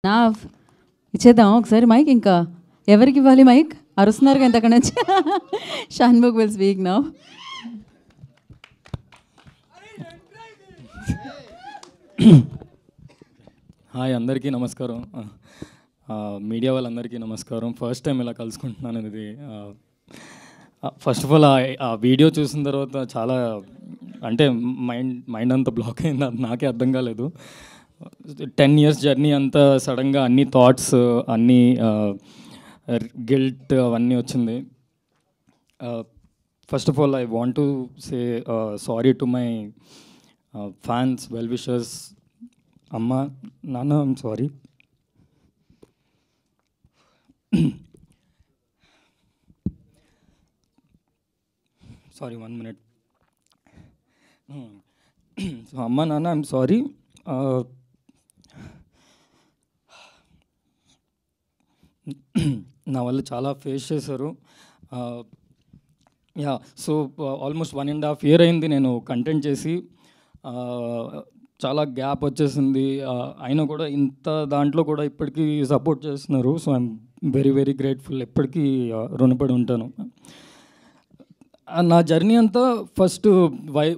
నా ఇచ్చేద్దాం ఒకసారి మైక్. ఇంకా ఎవరికి ఇవ్వాలి మైక్? అరుస్తున్నారు కదా అక్కడ నుంచి. షాన్ముఖ్ విల్ స్పీక్ నౌ. హాయ్, అందరికీ నమస్కారం. మీడియా వాళ్ళందరికీ నమస్కారం. ఫస్ట్ టైం ఇలా కలుసుకుంటున్నాను. ఇది ఫస్ట్ ఆఫ్ ఆల్ ఆ వీడియో చూసిన తర్వాత చాలా అంటే మైండ్ అంతా బ్లాక్ అయింది. అది నాకే అర్థం కాలేదు. 10 years జర్నీ అంతా సడన్గా అన్ని థాట్స్, అన్నీ గిల్ట్ అవన్నీ వచ్చింది. First of all I want to say sorry to my fans, well wishers. అమ్మ, నాన్న, I'm sorry. Sorry, 1 minute. So అమ్మ, నాన్న, ఐమ్ సారీ. నా వల్ల చాలా ఫేస్ చేశారు. యా, సో ఆల్మోస్ట్ 1.5 year అయింది నేను కంటెంట్ చేసి. చాలా గ్యాప్ వచ్చేసింది. అయినా కూడా ఇంత దాంట్లో కూడా ఇప్పటికీ సపోర్ట్ చేస్తున్నారు. So I'm very very grateful. ఎప్పటికీ రుణపడి ఉంటాను. నా జర్నీ అంతా ఫస్ట్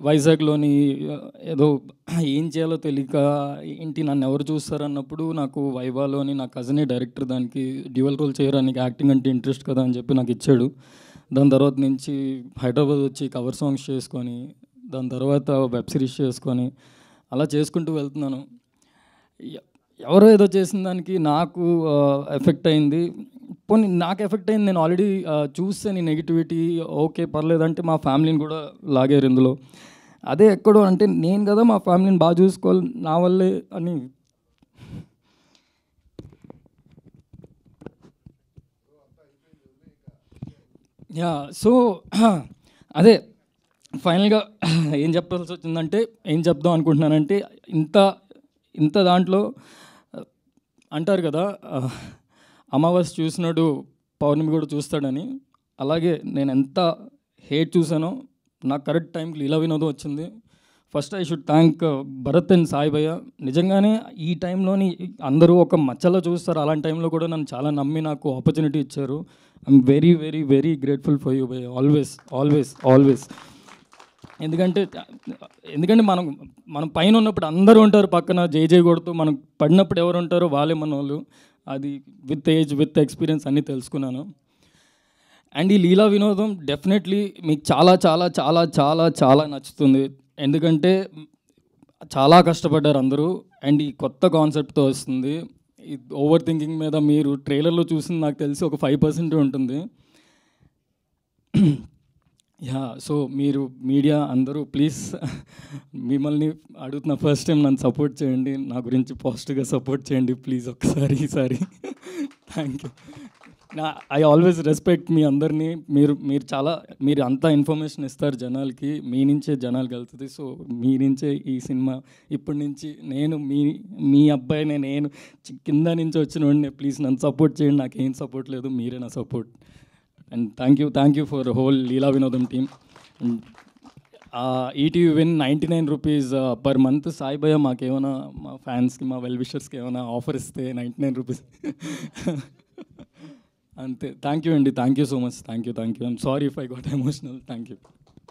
వైజాగ్లోని ఏదో ఏం చేయాలో తెలియక ఏంటి నన్ను ఎవరు చూస్తారన్నప్పుడు నాకు వైవాలోని నా కజినే డైరెక్టర్ దానికి డ్యూయల్ రోల్ చేయడానికి, యాక్టింగ్ అంటే ఇంట్రెస్ట్ కదా అని చెప్పి నాకు ఇచ్చాడు. దాని తర్వాత నుంచి హైదరాబాద్ వచ్చి కవర్ సాంగ్స్ చేసుకొని, దాని తర్వాత వెబ్ సిరీస్ చేసుకొని అలా చేసుకుంటూ వెళ్తున్నాను. ఎవరో ఏదో చేసిన దానికి నాకు ఎఫెక్ట్ అయింది. పోనీ నాకు ఎఫెక్ట్ అయింది, నేను ఆల్రెడీ చూసాను నెగిటివిటీ. ఓకే, పర్లేదంటే మా ఫ్యామిలీని కూడా లాగారు ఇందులో. అదే ఎక్కడో అంటే నేను కదా మా ఫ్యామిలీని బాగా చూసుకోవాలి నా వల్లే అని. యా, సో అదే ఫైనల్గా ఏం చెప్పాల్సి వచ్చిందంటే, ఏం చెప్దాం అనుకుంటున్నానంటే, ఇంత దాంట్లో అంటారు కదా అమావాస్య చూసినాడు పౌర్ణమి కూడా చూస్తాడని. అలాగే నేను ఎంత హేట్ చూసానో నాకు కరెక్ట్ టైంకి లీలా వినోదం వచ్చింది. First I should thank Bharat and Sai భయ్య. నిజంగానే ఈ టైంలోని అందరూ ఒక మచ్చలో చూస్తారు, అలాంటి టైంలో కూడా నన్ను చాలా నమ్మి నాకు ఆపర్చునిటీ ఇచ్చారు. I'm very very very grateful for you భయ్య. Always always always. ఎందుకంటే మనం పైన ఉన్నప్పుడు అందరూ ఉంటారు పక్కన జై జై కొడుతూ, మనం పడినప్పుడు ఎవరు ఉంటారో వాళ్ళే మన వాళ్ళు. అది విత్ ఏజ్, విత్ ఎక్స్పీరియన్స్ అన్నీ తెలుసుకున్నాను. అండ్ ఈ లీలా వినోదం డెఫినెట్లీ మీకు చాలా చాలా చాలా చాలా చాలా నచ్చుతుంది. ఎందుకంటే చాలా కష్టపడ్డారు అందరూ. అండ్ ఈ కొత్త కాన్సెప్ట్తో వస్తుంది. ఈ ఓవర్ థింకింగ్ మీద మీరు ట్రైలర్లో చూసింది నాకు తెలిసి ఒక 5% ఉంటుంది. యా, సో మీరు మీడియా అందరూ ప్లీజ్ మిమ్మల్ని అడుగుతున్న ఫస్ట్ టైం నన్ను సపోర్ట్ చేయండి, నా గురించి పాజిటివ్గా సపోర్ట్ చేయండి ప్లీజ్ ఒక్కసారి ఈసారి. Thank you. I always respect మీ అందరినీ. మీరు అంతా ఇన్ఫర్మేషన్ ఇస్తారు జనాలకి, మీ నుంచే జనాలకు వెళ్తుంది. సో మీ నుంచే ఈ సినిమా ఇప్పటి నుంచి నేను మీ అబ్బాయినే, నేను కింద నుంచి వచ్చిన వాడిని. ప్లీజ్ నన్ను సపోర్ట్ చేయండి. నాకేం సపోర్ట్ లేదు, మీరే నా support. And thank you for whole Leela Vinodam team. ETV win 99 rupees per month. Sai భయ్య మాకేమైనా, మా ఫ్యాన్స్కి, మా వెల్ విషర్స్కి ఏమైనా ఆఫర్ ఇస్తే 99 rupees. అంతే. థ్యాంక్ యూ అండి. Thank you so much. Thank you. I'm sorry if I got emotional. Thank you.